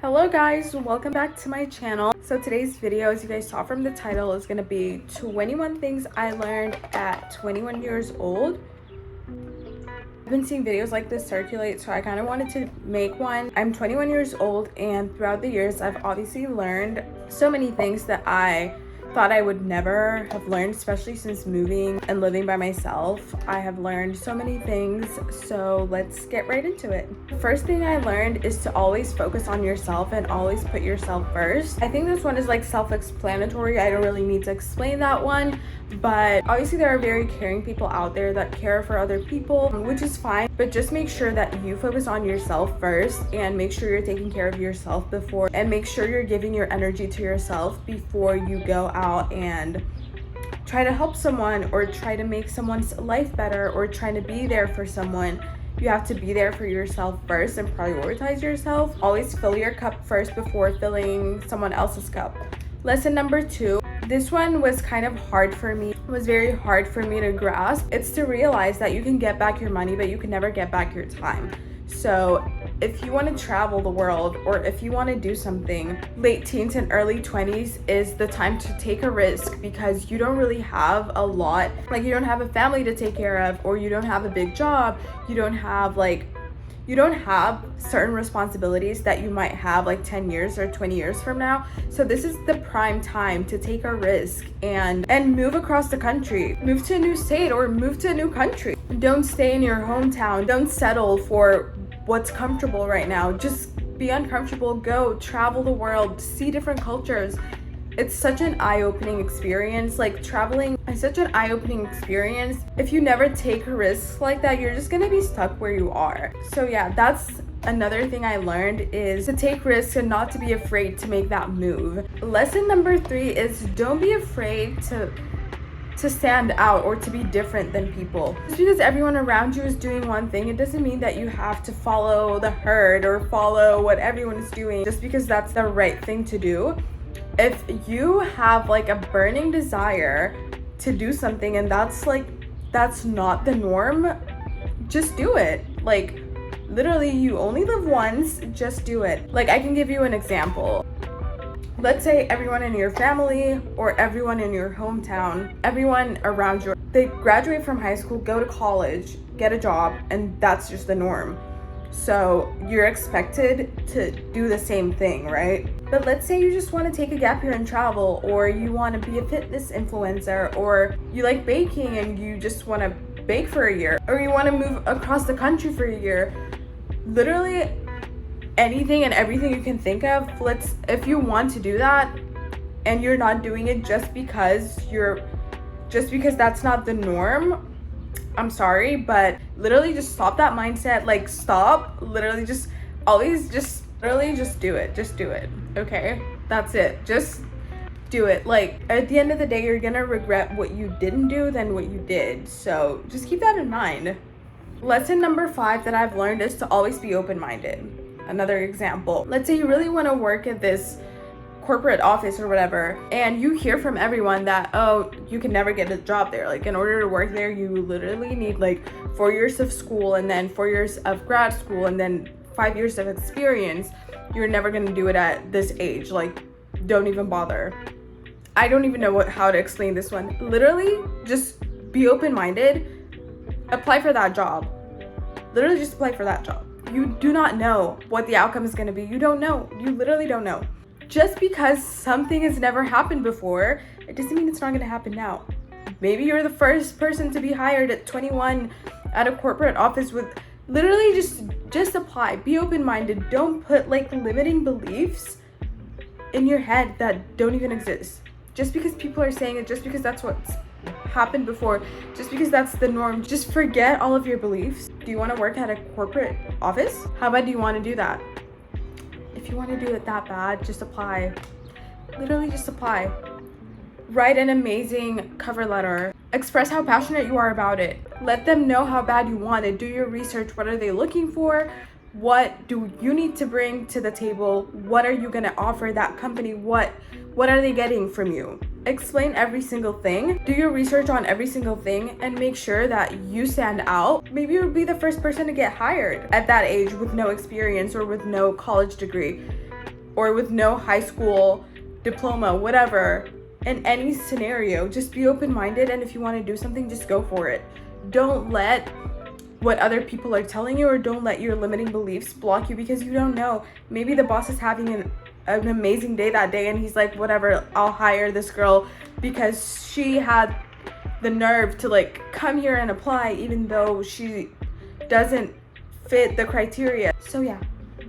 Hello guys, welcome back to my channel. So today's video, as you guys saw from the title, is going to be 21 things I learned at 21 years old. I've been seeing videos like this circulate, so I kind of wanted to make one. I'm 21 years old, and throughout the years I've obviously learned so many things that I thought I would never have learned, especially since moving and living by myself. I have learned so many things, so let's get right into it. The first thing I learned is to always focus on yourself and always put yourself first. I think this one is like self-explanatory. I don't really need to explain that one, but obviously there are very caring people out there that care for other people, which is fine, but just make sure that you focus on yourself first and make sure you're taking care of yourself before, and make sure you're giving your energy to yourself before you go out and try to help someone or try to make someone's life better or trying to be there for someone. You have to be there for yourself first and prioritize yourself. Always fill your cup first before filling someone else's cup. Lesson number 2. This one was kind of hard for me. It was very hard for me to grasp. It's to realize that you can get back your money, but you can never get back your time. So if you want to travel the world, or if you want to do something, late teens and early 20s is the time to take a risk, because you don't really have a lot. Like, you don't have a family to take care of, or you don't have a big job. You don't have certain responsibilities that you might have like 10 years or 20 years from now. So this is the prime time to take a risk and move across the country. Move to a new state or move to a new country. Don't stay in your hometown. Don't settle for what's comfortable right now. Just be uncomfortable. Go travel the world, see different cultures. It's such an eye-opening experience. Like, traveling is such an eye-opening experience. If you never take risks like that, you're just gonna be stuck where you are. So yeah, that's another thing I learned, is to take risks and not to be afraid to make that move. Lesson number 3 is don't be afraid to stand out or to be different than people. Just because everyone around you is doing one thing, it doesn't mean that you have to follow the herd or follow what everyone is doing just because that's the right thing to do. If you have like a burning desire to do something and that's not the norm, just do it. Like, literally, you only live once, just do it. Like, I can give you an example. Let's say everyone in your family or everyone in your hometown, everyone around you, they graduate from high school, go to college, get a job, and that's just the norm. So you're expected to do the same thing, right? But let's say you just want to take a gap year and travel, or you want to be a fitness influencer, or you like baking and you just want to bake for a year, or you want to move across the country for a year. Literally anything and everything you can think of. If you want to do that and you're not doing it just because that's not the norm, I'm sorry, but literally just stop that mindset. Like, stop, literally just do it. Okay, that's it. Just do it. Like, at the end of the day, you're gonna regret what you didn't do than what you did. So just keep that in mind. Lesson number 5 that I've learned is to always be open-minded. Another example, let's say you really want to work at this corporate office or whatever, and you hear from everyone that, oh, you can never get a job there. Like, in order to work there, you literally need like 4 years of school and then 4 years of grad school and then 5 years of experience. You're never going to do it at this age. Like, don't even bother. I don't even know how to explain this one. Literally, just be open-minded. Apply for that job. Literally just apply for that job. You do not know what the outcome is going to be. You don't know. You literally don't know. Just because something has never happened before, it doesn't mean it's not going to happen now. Maybe you're the first person to be hired at 21 at a corporate office with literally just apply. Be open-minded. Don't put like limiting beliefs in your head that don't even exist. Just because people are saying it, just because that's what's happened before, just because that's the norm, just forget all of your beliefs. Do you want to work at a corporate office? How bad do you want to do that? If you want to do it that bad, just apply. Literally just apply. Write an amazing cover letter. Express how passionate you are about it. Let them know how bad you want it. Do your research. What are they looking for? What do you need to bring to the table? What are you going to offer that company? What are they getting from you? explain every single thing, do your research on every single thing, and make sure that you stand out. Maybe you'll be the first person to get hired at that age with no experience or with no college degree or with no high school diploma, whatever. In any scenario, just be open-minded, and if you want to do something, just go for it. Don't let what other people are telling you, or don't let your limiting beliefs block you, because you don't know. Maybe the boss is having an amazing day that day and he's like, whatever, I'll hire this girl because she had the nerve to like come here and apply even though she doesn't fit the criteria. So yeah,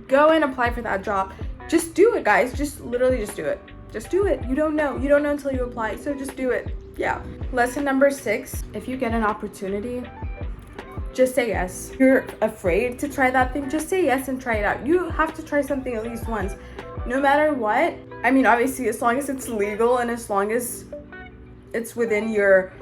go and apply for that job. Just do it, guys. Just literally just do it. Just do it. You don't know until you apply, so just do it. Yeah. Lesson number 6, if you get an opportunity, just say yes. If you're afraid to try that thing, just say yes and try it out. You have to try something at least once, no matter what. I mean, obviously, as long as it's legal and as long as it's within your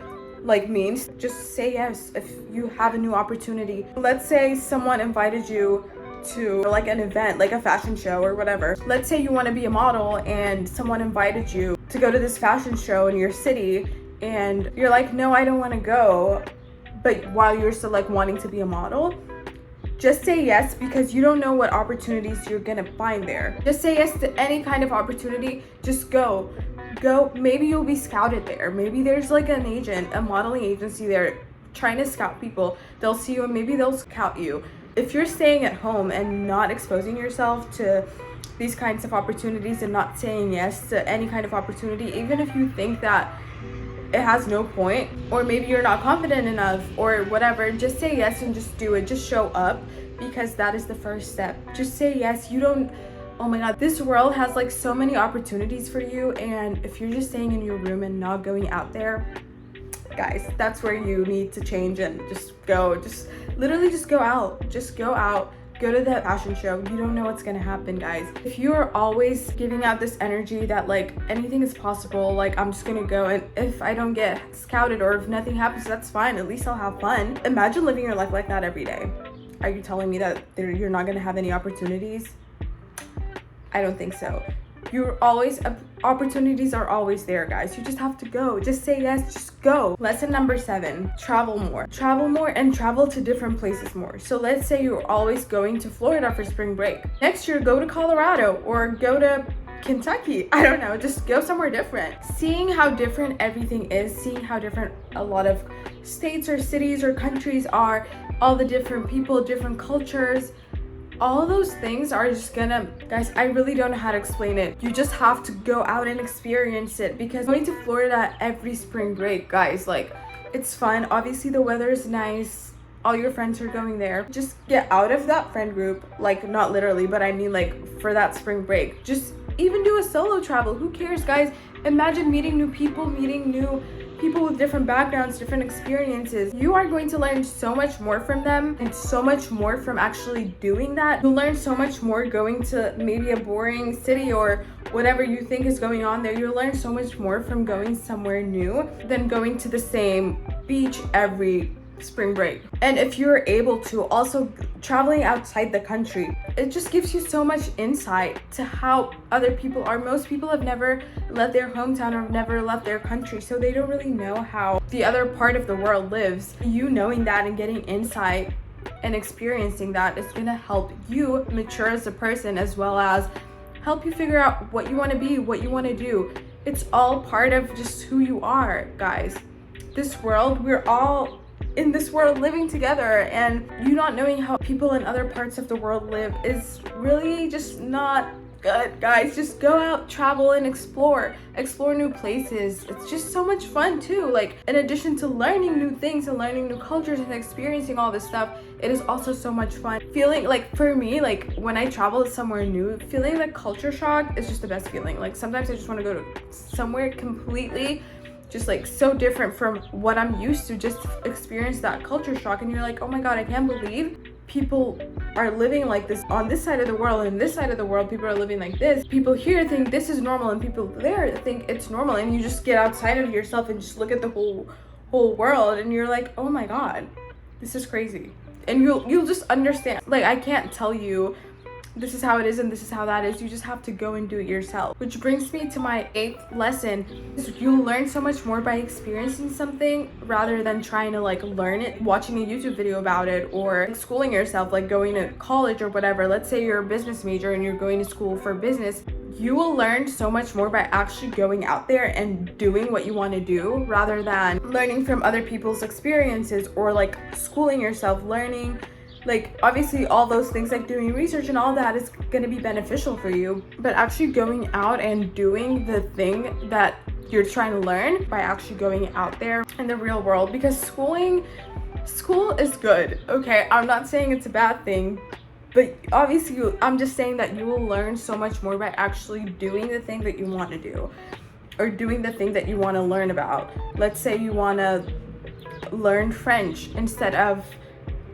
like means, just say yes if you have a new opportunity. Let's say someone invited you to like an event, like a fashion show or whatever. Let's say you want to be a model and someone invited you to go to this fashion show in your city and you're like, no, I don't want to go. But while you're still like wanting to be a model, just say yes, because you don't know what opportunities you're gonna find there. Just say yes to any kind of opportunity. Just go. Maybe you'll be scouted there. Maybe there's like an agent, a modeling agency there trying to scout people. They'll see you and maybe they'll scout you. If you're staying at home and not exposing yourself to these kinds of opportunities and not saying yes to any kind of opportunity, even if you think that it has no point, or maybe you're not confident enough or whatever, just say yes and just do it. Just show up, because that is the first step. Just say yes. Oh my god, this world has like so many opportunities for you, and if you're just staying in your room and not going out there, guys, that's where you need to change and just go. Just literally just go out. Just go out. Go to that fashion show. You don't know what's gonna happen, guys. If you're always giving out this energy that like anything is possible, like I'm just gonna go, and if I don't get scouted or if nothing happens, that's fine. At least I'll have fun. Imagine living your life like that every day. Are you telling me that you're not gonna have any opportunities? I don't think so. Opportunities are always there, guys. You just have to go. Just say yes, just go. Lesson number 7, travel more. Travel more and travel to different places more. So let's say you're always going to Florida for spring break. Next year, go to Colorado or go to Kentucky. I don't know, just go somewhere different. Seeing how different everything is, seeing how different a lot of states or cities or countries are, all the different people, different cultures, all those things are just gonna, guys, I really don't know how to explain it. You just have to go out and experience it, because going to Florida every spring break, guys, like it's fun. Obviously the weather is nice. All your friends are going there. Just get out of that friend group, like not literally, but I mean like for that spring break. Just even do a solo travel. Who cares, guys? Imagine meeting new people with different backgrounds, different experiences. You are going to learn so much more from them, and so much more from actually doing that. You'll learn so much more going to maybe a boring city or whatever you think is going on there. You'll learn so much more from going somewhere new than going to the same beach every spring break. And if you're able to, also traveling outside the country, it just gives you so much insight to how other people are. Most people have never left their hometown or never left their country, so they don't really know how the other part of the world lives. You knowing that and getting insight and experiencing that is going to help you mature as a person, as well as help you figure out what you want to be, what you want to do. It's all part of just who you are, guys. This world, we're all in this world living together, and you not knowing how people in other parts of the world live is really just not good, guys. Just go out, travel, and explore new places. It's just so much fun too. Like, in addition to learning new things and learning new cultures and experiencing all this stuff, it is also so much fun. Feeling like, for me, like when I travel somewhere new, feeling the culture shock is just the best feeling. Like sometimes I just want to go to somewhere completely just like so different from what I'm used to, just experience that culture shock, and you're like, oh my god, I can't believe people are living like this on this side of the world, and this side of the world people are living like this. People here think this is normal and people there think it's normal, and you just get outside of yourself and just look at the whole world, and you're like, oh my god, this is crazy. And you'll just understand. Like, I can't tell you this is how it is and this is how that is. You just have to go and do it yourself. Which brings me to my 8th lesson. You learn so much more by experiencing something rather than trying to like learn it, watching a YouTube video about it, or schooling yourself, like going to college or whatever. Let's say you're a business major and you're going to school for business. You will learn so much more by actually going out there and doing what you want to do rather than learning from other people's experiences or like schooling yourself, learning. Like, obviously all those things like doing research and all that is going to be beneficial for you, but actually going out and doing the thing that you're trying to learn by actually going out there in the real world. Because school is good, okay? I'm not saying it's a bad thing, but obviously I'm just saying that you will learn so much more by actually doing the thing that you want to do or doing the thing that you want to learn about. Let's say you want to learn French. Instead of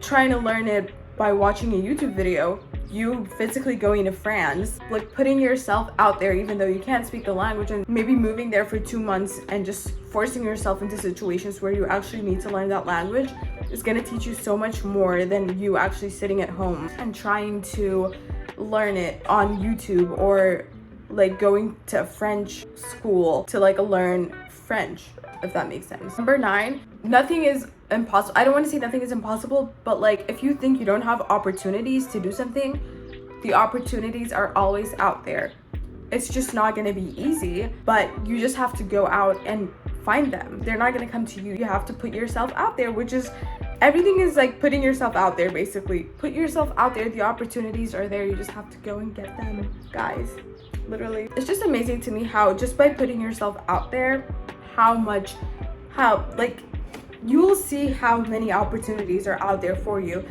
trying to learn it by watching a YouTube video, you physically going to France, like putting yourself out there even though you can't speak the language, and maybe moving there for 2 months and just forcing yourself into situations where you actually need to learn that language is going to teach you so much more than you actually sitting at home and trying to learn it on YouTube or like going to a French school to like learn French, if that makes sense. Number 9, nothing is impossible. I don't want to say nothing is impossible, but like if you think you don't have opportunities to do something, the opportunities are always out there. It's just not going to be easy, but you just have to go out and find them. They're not going to come to you. You have to put yourself out there, which is everything is like putting yourself out there, basically. Put yourself out there. The opportunities are there. You just have to go and get them, guys. Literally. It's just amazing to me how just by putting yourself out there, how like you will see how many opportunities are out there for you.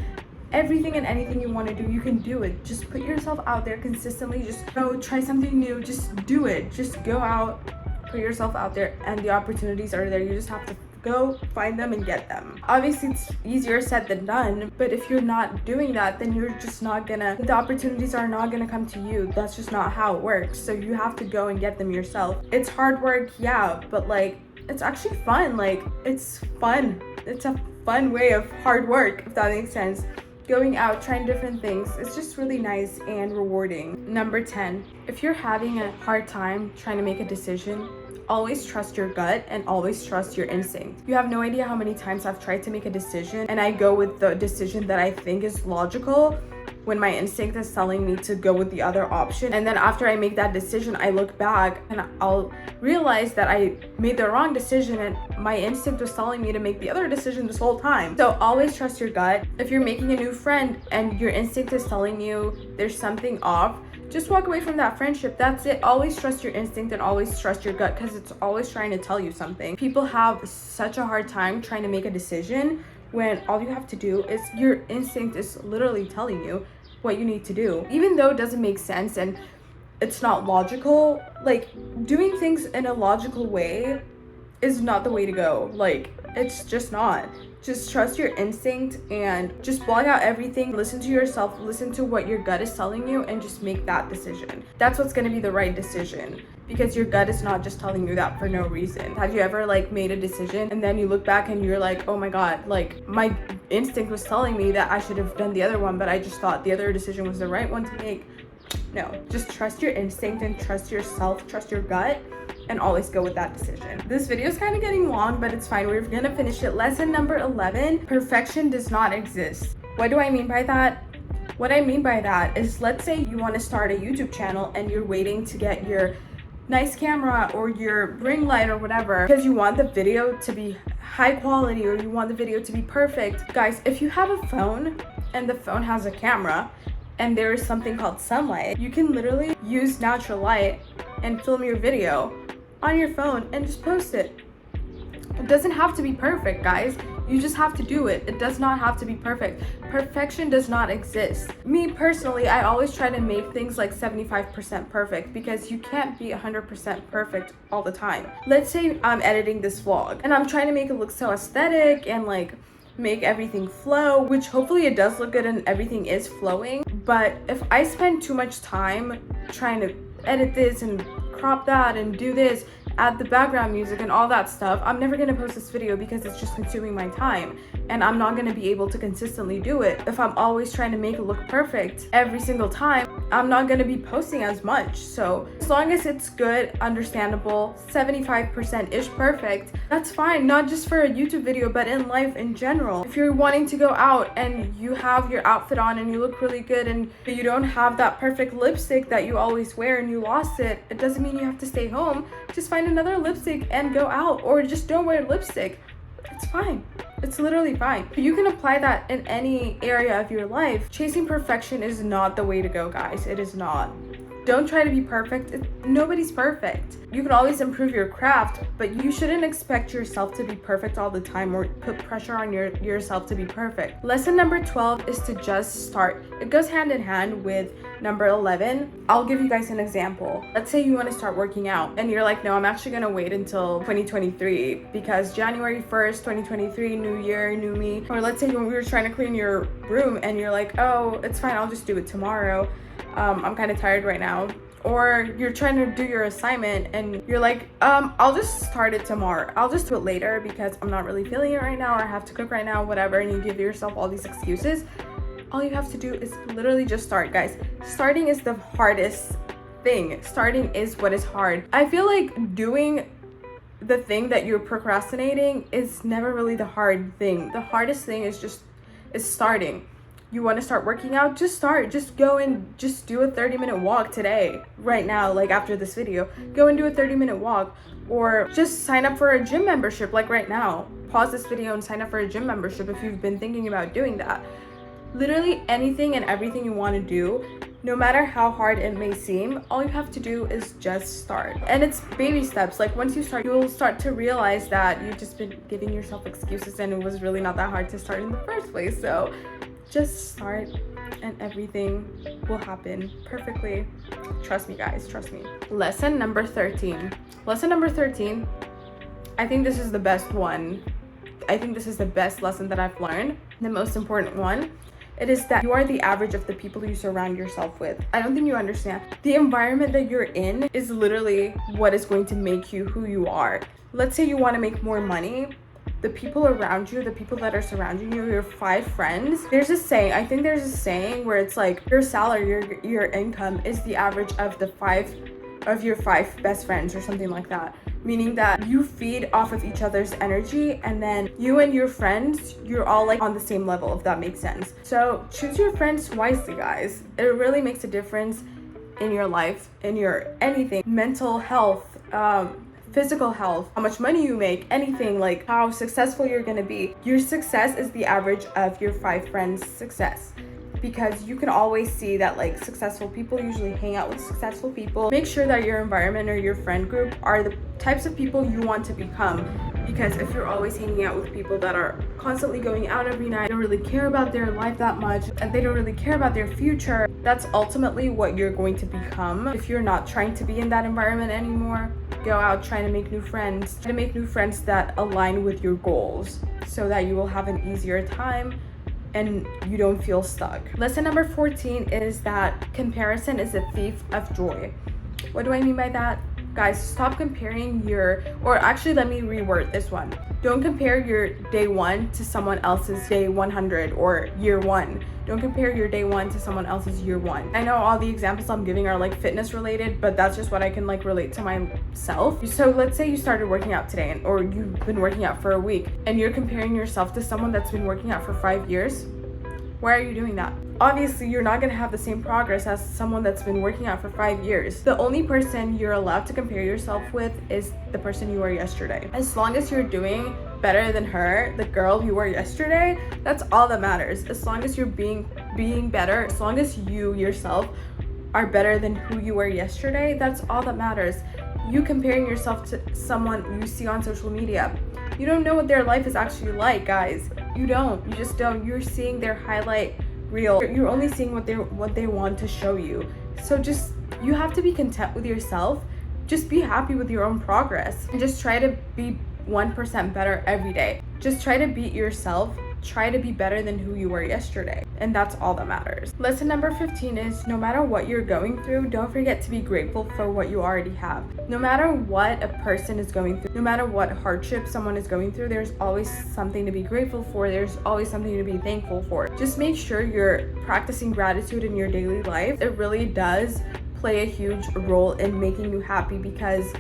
Everything and anything you want to do, you can do it. Just put yourself out there consistently. Just go try something new. Just do it. Just go out, put yourself out there, and the opportunities are there. You just have to go find them and get them. Obviously it's easier said than done, but if you're not doing that, then you're just not gonna, the opportunities are not gonna come to you. That's just not how it works. So you have to go and get them yourself. It's hard work, yeah, but like it's actually fun. Like it's fun. It's a fun way of hard work, if that makes sense. Going out, trying different things, it's just really nice and rewarding. Number 10, if you're having a hard time trying to make a decision, always trust your gut and always trust your instinct. You have no idea how many times I've tried to make a decision and I go with the decision that I think is logical when my instinct is telling me to go with the other option. And then after I make that decision, I look back and I'll realize that I made the wrong decision and my instinct was telling me to make the other decision this whole time. So always trust your gut. If you're making a new friend and your instinct is telling you there's something off, just walk away from that friendship. That's it. Always trust your instinct and always trust your gut, because it's always trying to tell you something. People have such a hard time trying to make a decision when all you have to do is your instinct is literally telling you what you need to do. Even though it doesn't make sense and it's not logical, like doing things in a logical way is not the way to go. Like it's just not. Just trust your instinct and just block out everything. Listen to yourself, listen to what your gut is telling you, and just make that decision. That's what's gonna be the right decision, because your gut is not just telling you that for no reason. Have you ever like made a decision and then you look back and you're like, oh my god, like my instinct was telling me that I should have done the other one, but I just thought the other decision was the right one to make. No, just trust your instinct and trust yourself, trust your gut, and always go with that decision. This video is kind of getting long, but it's fine. We're gonna finish it. Lesson number 11, perfection does not exist. What do I mean by that? What I mean by that is, let's say you want to start a YouTube channel and you're waiting to get your nice camera or your ring light or whatever because you want the video to be high quality or you want the video to be perfect. Guys, if you have a phone and the phone has a camera and there is something called sunlight, you can literally use natural light and film your video on your phone and just post it. It doesn't have to be perfect, guys. You just have to do it. It does not have to be perfect. Perfection does not exist. Me personally, I always try to make things like 75% perfect, because you can't be 100% perfect all the time. Let's say I'm editing this vlog and I'm trying to make it look so aesthetic and like make everything flow, which hopefully it does look good and everything is flowing. But if I spend too much time trying to edit this and crop that and do this, add the background music and all that stuff, I'm never gonna post this video because it's just consuming my time and I'm not gonna be able to consistently do it. If I'm always trying to make it look perfect every single time, I'm not gonna be posting as much. So as long as it's good, understandable, 75%-ish perfect, that's fine. Not just for a YouTube video, but in life in general. If you're wanting to go out and you have your outfit on and you look really good and you don't have that perfect lipstick that you always wear and you lost it, it doesn't mean you have to stay home. Just find another lipstick and go out, or just don't wear lipstick. It's fine. It's literally fine. You can apply that in any area of your life. Chasing perfection is not the way to go, guys. It is not. Don't try to be perfect. Nobody's perfect. You can always improve your craft, but you shouldn't expect yourself to be perfect all the time or put pressure on yourself to be perfect. Lesson number 12 is to just start. It goes hand in hand with number 11. I'll give you guys an example. Let's say you want to start working out and you're like, no, I'm actually going to wait until 2023 because January 1st, 2023, new year, new me. Or let's say when we were trying to clean your room and you're like, oh, it's fine, I'll just do it tomorrow. I'm kind of tired right now. Or you're trying to do your assignment and you're like, I'll just start it tomorrow. I'll just do it later because I'm not really feeling it right now, or I have to cook right now, whatever. And you give yourself all these excuses. All you have to do is literally just start, guys. Starting is the hardest thing. Starting is what is hard. I feel like doing the thing that you're procrastinating is never really the hard thing. The hardest thing is starting. You want to start working out? Just start. Just go and just do a 30-minute walk today, right now, like after this video. Go and do a 30-minute walk, or just sign up for a gym membership, like right now. Pause this video and sign up for a gym membership if you've been thinking about doing that. Literally anything and everything you want to do, no matter how hard it may seem, all you have to do is just start. And it's baby steps. Like once you start, you'll start to realize that you've just been giving yourself excuses and it was really not that hard to start in the first place. So just start and everything will happen perfectly. Trust me, guys, trust me. Lesson number 13. Lesson number 13, I think this is the best one. I think this is the best lesson that I've learned. The most important one. It is that you are the average of the people you surround yourself with. I don't think you understand. The environment that you're in is literally what is going to make you who you are. Let's say you want to make more money. The people around you, the people that are surrounding you, your 5 friends. There's a saying, I think there's a saying where it's like your salary, your income is the average of your 5 best friends or something like that. Meaning that you feed off of each other's energy, and then you and your friends, you're all like on the same level, if that makes sense. So choose your friends wisely, guys. It really makes a difference in your life, in your anything, mental health, physical health, how much money you make, anything, like how successful you're gonna be. Your success is the average of your 5 friends' success. Because you can always see that like successful people usually hang out with successful people. Make sure that your environment or your friend group are the types of people you want to become. Because if you're always hanging out with people that are constantly going out every night, don't really care about their life that much, and they don't really care about their future, that's ultimately what you're going to become. If you're not trying to be in that environment anymore, go out trying to make new friends. Try to make new friends that align with your goals so that you will have an easier time and you don't feel stuck. Lesson number 14 is that comparison is a thief of joy. What do I mean by that? Guys, stop comparing or actually let me reword this one. Don't compare your day 1 to someone else's day 100 or year 1. Don't compare your day 1 to someone else's year 1. I know all the examples I'm giving are like fitness related, but that's just what I can like relate to myself. So let's say you started working out today, or you've been working out for a week, and you're comparing yourself to someone that's been working out for 5 years. Why are you doing that? Obviously, you're not gonna have the same progress as someone that's been working out for 5 years. The only person you're allowed to compare yourself with is the person you were yesterday. As long as you're doing better than her, the girl you were yesterday, that's all that matters. As long as you're being better, as long as you yourself are better than who you were yesterday, that's all that matters. You comparing yourself to someone you see on social media, you don't know what their life is actually like, guys. You just don't. You're seeing their highlight reel. You're only seeing what they want to show you. So you have to be content with yourself. Just be happy with your own progress and just try to be 1% better every day. Just try to beat yourself try to be better than who you were yesterday. And that's all that matters. Lesson number 15 is no matter what you're going through, don't forget to be grateful for what you already have. No matter what a person is going through, no matter what hardship someone is going through, there's always something to be grateful for. There's always something to be thankful for. Just make sure you're practicing gratitude in your daily life. It really does play a huge role in making you happy, because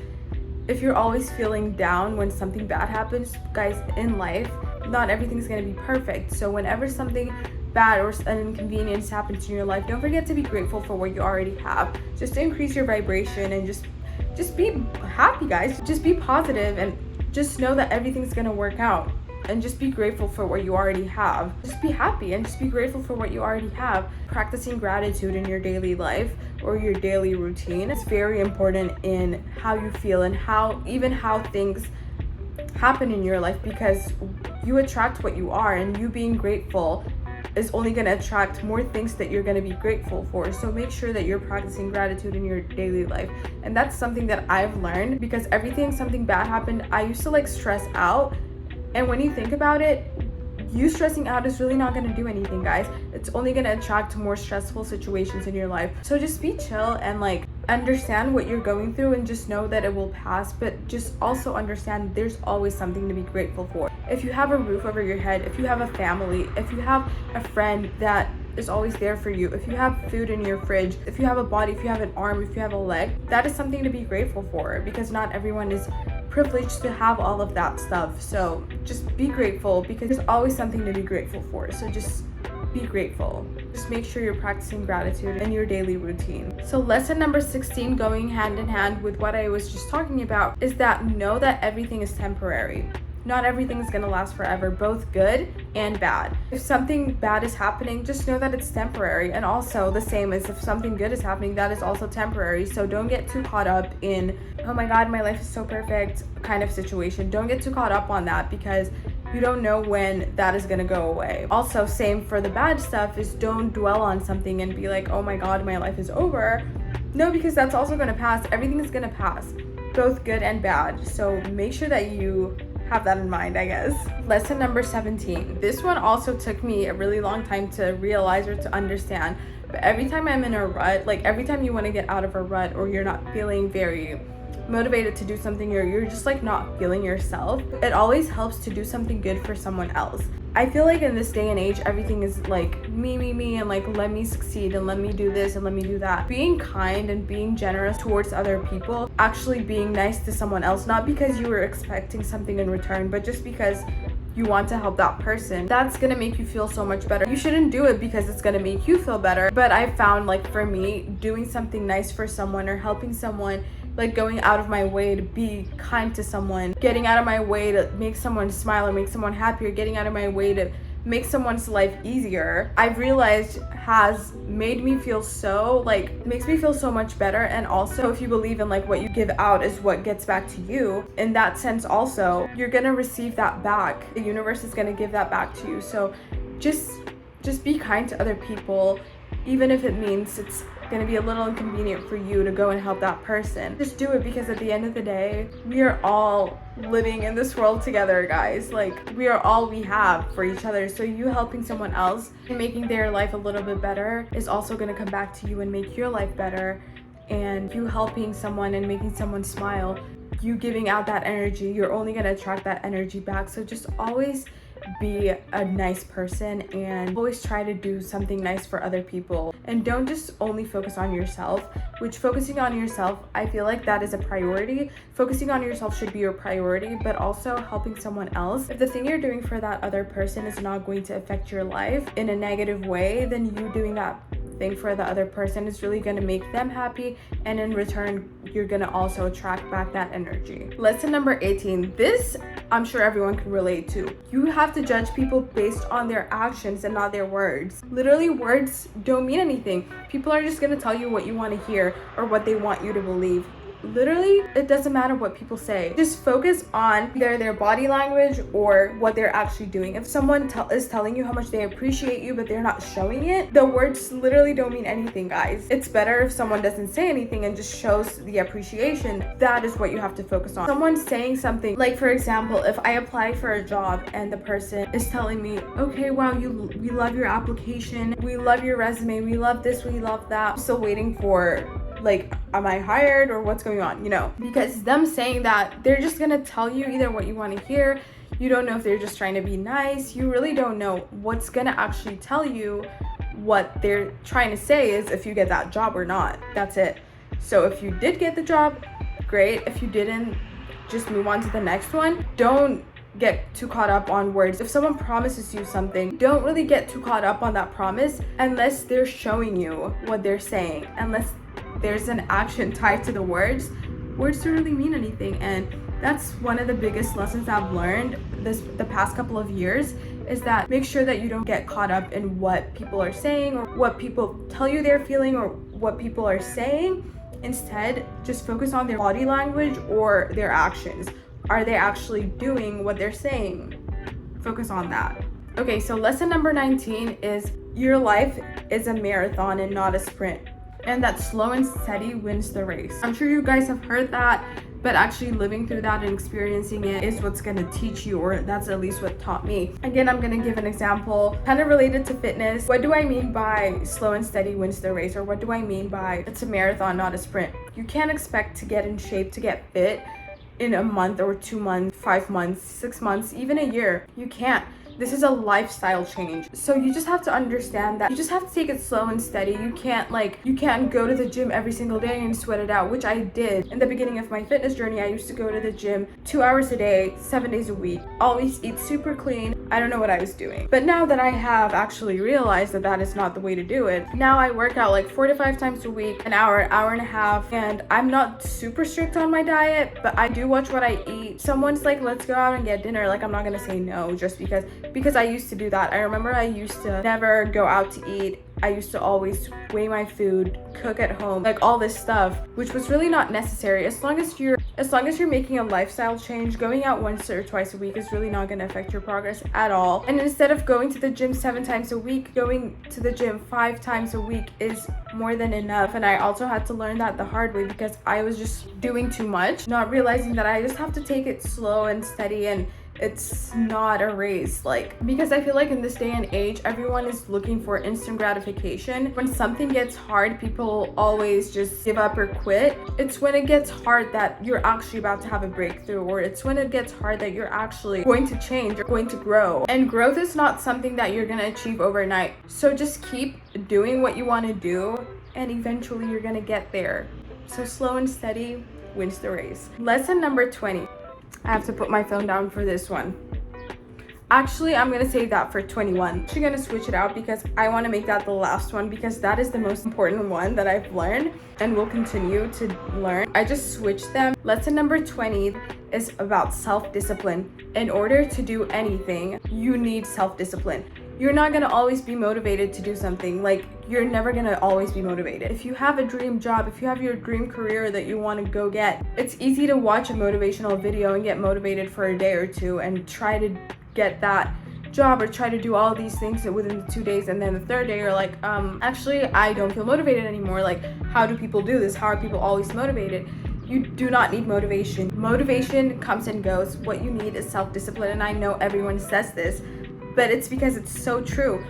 if you're always feeling down when something bad happens, guys, in life, not everything's going to be perfect. So whenever something bad or an inconvenience happens in your life, don't forget to be grateful for what you already have, just to increase your vibration and just be happy, guys. Just be positive and just know that everything's going to work out, and just be grateful for what you already have. Just be happy and just be grateful for what you already have. Practicing gratitude in your daily life or your daily routine is very important in how you feel and how things happen in your life, because you attract what you are, and you being grateful is only going to attract more things that you're going to be grateful for. So make sure that you're practicing gratitude in your daily life. And that's something that I've learned, because something bad happened, I used to stress out. And when you think about it, you stressing out is really not going to do anything, guys. It's only going to attract more stressful situations in your life. So just be chill and understand what you're going through, and just know that it will pass. But just also understand there's always something to be grateful for. If you have a roof over your head, if you have a family, if you have a friend that is always there for you, if you have food in your fridge, if you have a body, if you have an arm, if you have a leg, that is something to be grateful for, because not everyone is privileged to have all of that stuff. So just be grateful, because there's always something to be grateful for. So just be grateful. Just make sure you're practicing gratitude in your daily routine. So lesson number 16, going hand in hand with what I was just talking about, is that know that everything is temporary. Not everything is going to last forever, both good and bad. If something bad is happening, just know that it's temporary. And also the same as if something good is happening, that is also temporary. So don't get too caught up in, oh my God, my life is so perfect kind of situation. Don't get too caught up on that, because you don't know when that is going to go away. Also, same for the bad stuff, is don't dwell on something and be like, oh my God, my life is over. No, because that's also going to pass. Everything is going to pass, both good and bad. So make sure that you have that in mind, I guess. Lesson number 17. This one also took me a really long time to realize or to understand. But every time I'm in a rut, every time you want to get out of a rut, or you're not feeling very motivated to do something, or you're just not feeling yourself, it always helps to do something good for someone else. I feel like in this day and age, everything is me, and let me succeed, and let me do this, and let me do that. Being kind and being generous towards other people, actually being nice to someone else, not because you were expecting something in return, but just because you want to help that person, that's gonna make you feel so much better. You shouldn't do it because it's gonna make you feel better, but I found for me, doing something nice for someone or helping someone, going out of my way to be kind to someone, getting out of my way to make someone smile or make someone happy, or getting out of my way to make someone's life easier, I've realized has made me feel so makes me feel so much better. And also, if you believe in what you give out is what gets back to you, in that sense also, you're gonna receive that back. The universe is gonna give that back to you. So just be kind to other people, even if it means it's going to be a little inconvenient for you to go and help that person. Just do it, because at the end of the day, we are all living in this world together, guys. We are all we have for each other. So you helping someone else and making their life a little bit better is also going to come back to you and make your life better. And you helping someone and making someone smile, you giving out that energy, you're only going to attract that energy back. So just always be a nice person, and always try to do something nice for other people, and don't just only focus on yourself, which focusing on yourself, I feel like that is a priority. Focusing on yourself should be your priority, but also helping someone else. If the thing you're doing for that other person is not going to affect your life in a negative way, then you doing that thing for the other person is really going to make them happy, and in return you're going to also attract back that energy. Lesson number 18. This I'm sure everyone can relate to. You have to judge people based on their actions and not their words. Literally, words don't mean anything. People are just going to tell you what you want to hear or what they want you to believe. literally, it doesn't matter what people say. Just focus on either their body language or what they're actually doing. If someone is telling you how much they appreciate you, but they're not showing it, the words literally don't mean anything, guys. It's better if someone doesn't say anything and just shows the appreciation. That is what you have to focus on. Someone saying something, like for example, if I apply for a job and the person is telling me, okay, wow, we love your application, we love your resume, we love this, we love that. I'm still waiting for, like, am I hired or what's going on, because them saying that, they're just gonna tell you either what you want to hear. You don't know if they're just trying to be nice. You really don't know what's gonna actually tell you what they're trying to say is if you get that job or not. That's it. So if you did get the job, great. If you didn't, just move on to the next one. Don't get too caught up on words. If someone promises you something, don't really get too caught up on that promise unless they're showing you what they're saying, unless there's an action tied to the words. Words don't really mean anything, and that's one of the biggest lessons I've learned the past couple of years, is that make sure that you don't get caught up in what people are saying or what people tell you they're feeling or what people are saying. Instead, just focus on their body language or their actions. Are they actually doing what they're saying? Focus on that. Okay, so lesson number 19 is your life is a marathon and not a sprint, and that slow and steady wins the race. I'm sure you guys have heard that, but actually living through that and experiencing it is what's going to teach you, or that's at least what taught me. Again, I'm going to give an example kind of related to fitness. What do I mean by slow and steady wins the race, or what do I mean by it's a marathon, not a sprint? You can't expect to get in shape, to get fit in a month or 2 months, 5 months, 6 months, even a year. You can't. This is a lifestyle change. So you just have to understand that you just have to take it slow and steady. You can't go to the gym every single day and sweat it out, which I did. In the beginning of my fitness journey, I used to go to the gym 2 hours a day, 7 days a week, always eat super clean. I don't know what I was doing. But now that I have actually realized that that is not the way to do it, now I work out like 4 to 5 times a week, an hour and a half, and I'm not super strict on my diet, but I do watch what I eat. Someone's like, let's go out and get dinner. Like, I'm not gonna say no just because I used to do that. I remember I used to never go out to eat. I used to always weigh my food, cook at home, like all this stuff, which was really not necessary. As long as you're making a lifestyle change, going out once or twice a week is really not going to affect your progress at all. And instead of going to the gym 7 times a week, going to the gym 5 times a week is more than enough. And I also had to learn that the hard way, because I was just doing too much, not realizing that I just have to take it slow and steady, and it's not a race. Because I feel like in this day and age, everyone is looking for instant gratification. When something gets hard, people always just give up or quit. It's when it gets hard that you're actually about to have a breakthrough, or it's when it gets hard that you're actually going to change or going to grow. And growth is not something that you're going to achieve overnight. So just keep doing what you want to do, and eventually you're going to get there. So slow and steady wins the race. Lesson number 20. I have to put my phone down for this one. Actually, I'm going to save that for 21. I'm actually going to switch it out because I want to make that the last one, because that is the most important one that I've learned and will continue to learn. I just switched them. Lesson number 20 is about self-discipline. In order to do anything, you need self-discipline. You're not going to always be motivated to do something. You're never going to always be motivated. If you have a dream job, if you have your dream career that you want to go get, it's easy to watch a motivational video and get motivated for a day or two and try to get that job or try to do all these things within the 2 days, and then the third day you're like, actually I don't feel motivated anymore. How do people do this? How are people always motivated? You do not need motivation. Motivation comes and goes. What you need is self-discipline, and I know everyone says this, but it's because it's so true.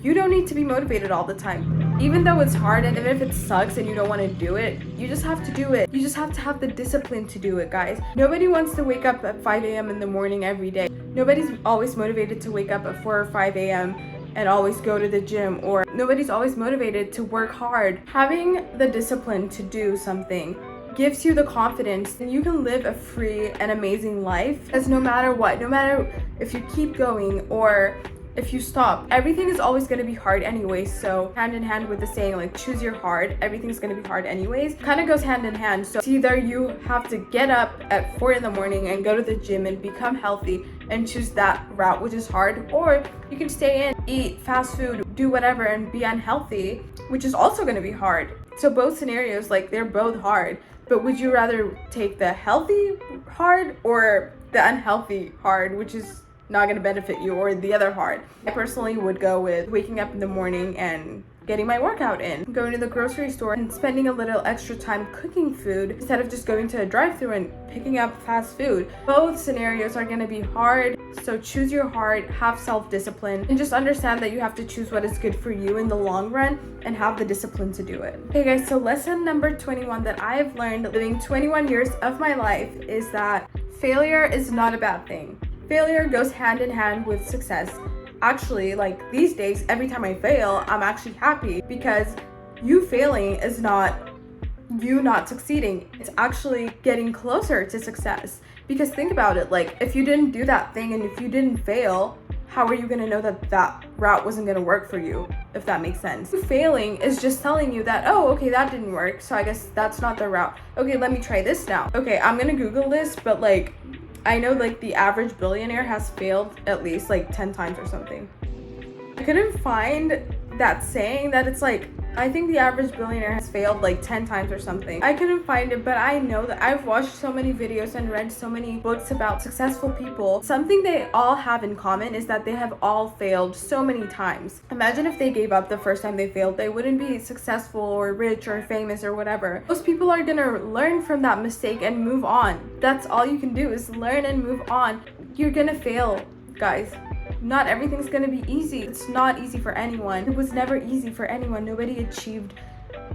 You don't need to be motivated all the time. Even though it's hard, and even if it sucks and you don't want to do it, you just have to do it. You just have to have the discipline to do it, guys. Nobody wants to wake up at 5 a.m. in the morning every day. Nobody's always motivated to wake up at 4 or 5 a.m. and always go to the gym, or nobody's always motivated to work hard. Having the discipline to do something gives you the confidence, and you can live a free and amazing life. Because no matter what, no matter if you keep going or if you stop, everything is always going to be hard anyways. So hand in hand with the saying, choose your hard, everything's going to be hard anyways, kind of goes hand in hand. So it's either you have to get up at 4 in the morning and go to the gym and become healthy and choose that route, which is hard, or you can stay in, eat fast food, do whatever and be unhealthy which is also going to be hard. So both scenarios, like, they're both hard. But would you rather take the healthy hard or the unhealthy hard, which is not going to benefit you, or the other hard? I personally would go with waking up in the morning and getting my workout in, going to the grocery store and spending a little extra time cooking food instead of just going to a drive-thru and picking up fast food. Both scenarios are going to be hard, so choose your heart, have self-discipline, and just understand that you have to choose what is good for you in the long run and have the discipline to do it. Okay guys, so lesson number 21 that I have learned living 21 years of my life is that failure is not a bad thing. Failure goes hand in hand with success. Actually, like, these days, every time I fail, I'm actually happy, because you failing is not you not succeeding. It's actually getting closer to success. Because think about it, like, if you didn't do that thing and if you didn't fail, how are you going to know that that route wasn't going to work for you, if that makes sense? Failing is just telling you that, oh, okay, that didn't work, so I guess that's not the route. Okay, let me try this now. Okay, I'm going to Google this, but, like, I know, like, the average billionaire has failed at least, like, 10 times or something. I couldn't find that saying that it's, like, I think the average billionaire has failed, like, 10 times or something. I couldn't find it, but I know that I've watched so many videos and read so many books about successful people. Something they all have in common is that they have all failed so many times. Imagine if they gave up the first time they failed. They wouldn't be successful or rich or famous or whatever. Most people are gonna learn from that mistake and move on. That's all you can do, is learn and move on. You're gonna fail, guys. Not everything's gonna be easy. It's not easy for anyone. It was never easy for anyone. Nobody achieved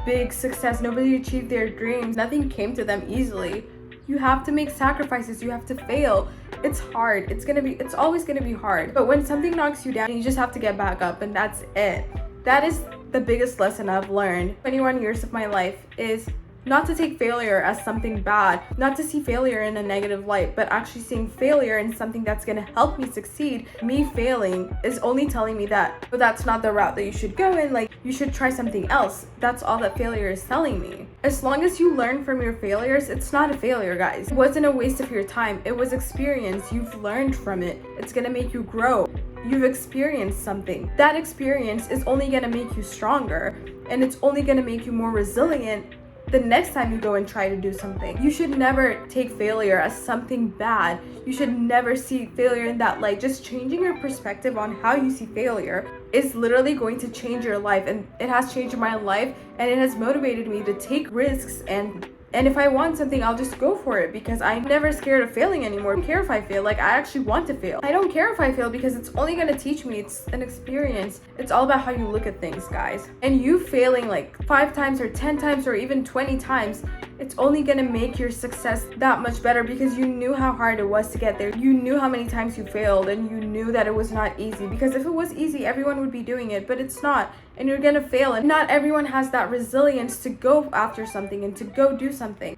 big success. Nobody achieved their dreams. Nothing came to them easily. You have to make sacrifices. You have to fail. It's hard. It's always gonna be hard. But when something knocks you down, you just have to get back up, and that's it. That is the biggest lesson I've learned 21 years of my life, is not to take failure as something bad, not to see failure in a negative light, but actually seeing failure in something that's gonna help me succeed. Me failing is only telling me that, but that's not the route that you should go in, like, you should try something else. That's all that failure is telling me. As long as you learn from your failures, it's not a failure, guys. It wasn't a waste of your time. It was experience. You've learned from it. It's gonna make you grow. You've experienced something. That experience is only gonna make you stronger, and it's only gonna make you more resilient the next time you go and try to do something. You should never take failure as something bad. You should never see failure in that light. Just changing your perspective on how you see failure is literally going to change your life, and it has changed my life, and it has motivated me to take risks, and if I want something, I'll just go for it, because I'm never scared of failing anymore. I don't care if I fail. Like, I actually want to fail. I don't care if I fail, because it's only gonna teach me. It's an experience. It's all about how you look at things, guys. And you failing like 5 times or 10 times or even 20 times, it's only gonna make your success that much better, because you knew how hard it was to get there. You knew how many times you failed, and you knew that it was not easy, because if it was easy, everyone would be doing it, but it's not. And you're gonna fail, and not everyone has that resilience to go after something and to go do something.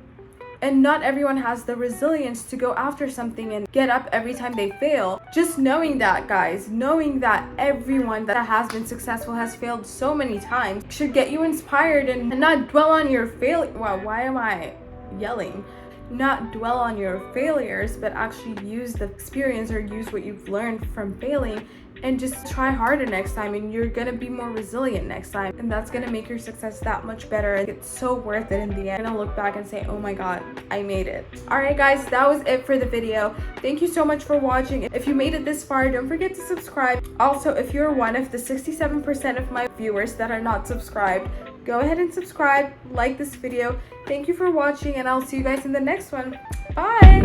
And not everyone has the resilience to go after something and get up every time they fail. Just knowing that, guys, knowing that everyone that has been successful has failed so many times should get you inspired, and not dwell on your failure. Wow, why am I yelling? Not dwell on your failures, but actually use the experience, or use what you've learned from failing, and just try harder next time, and you're gonna be more resilient next time, and that's gonna make your success that much better, and it's so worth it in the end. I'm gonna look back and say, oh my god, I made it. Alright guys, that was it for the video. Thank you so much for watching. If you made it this far, don't forget to subscribe. Also, if you're one of the 67% of my viewers that are not subscribed, go ahead and subscribe, like this video. Thank you for watching, and I'll see you guys in the next one. Bye!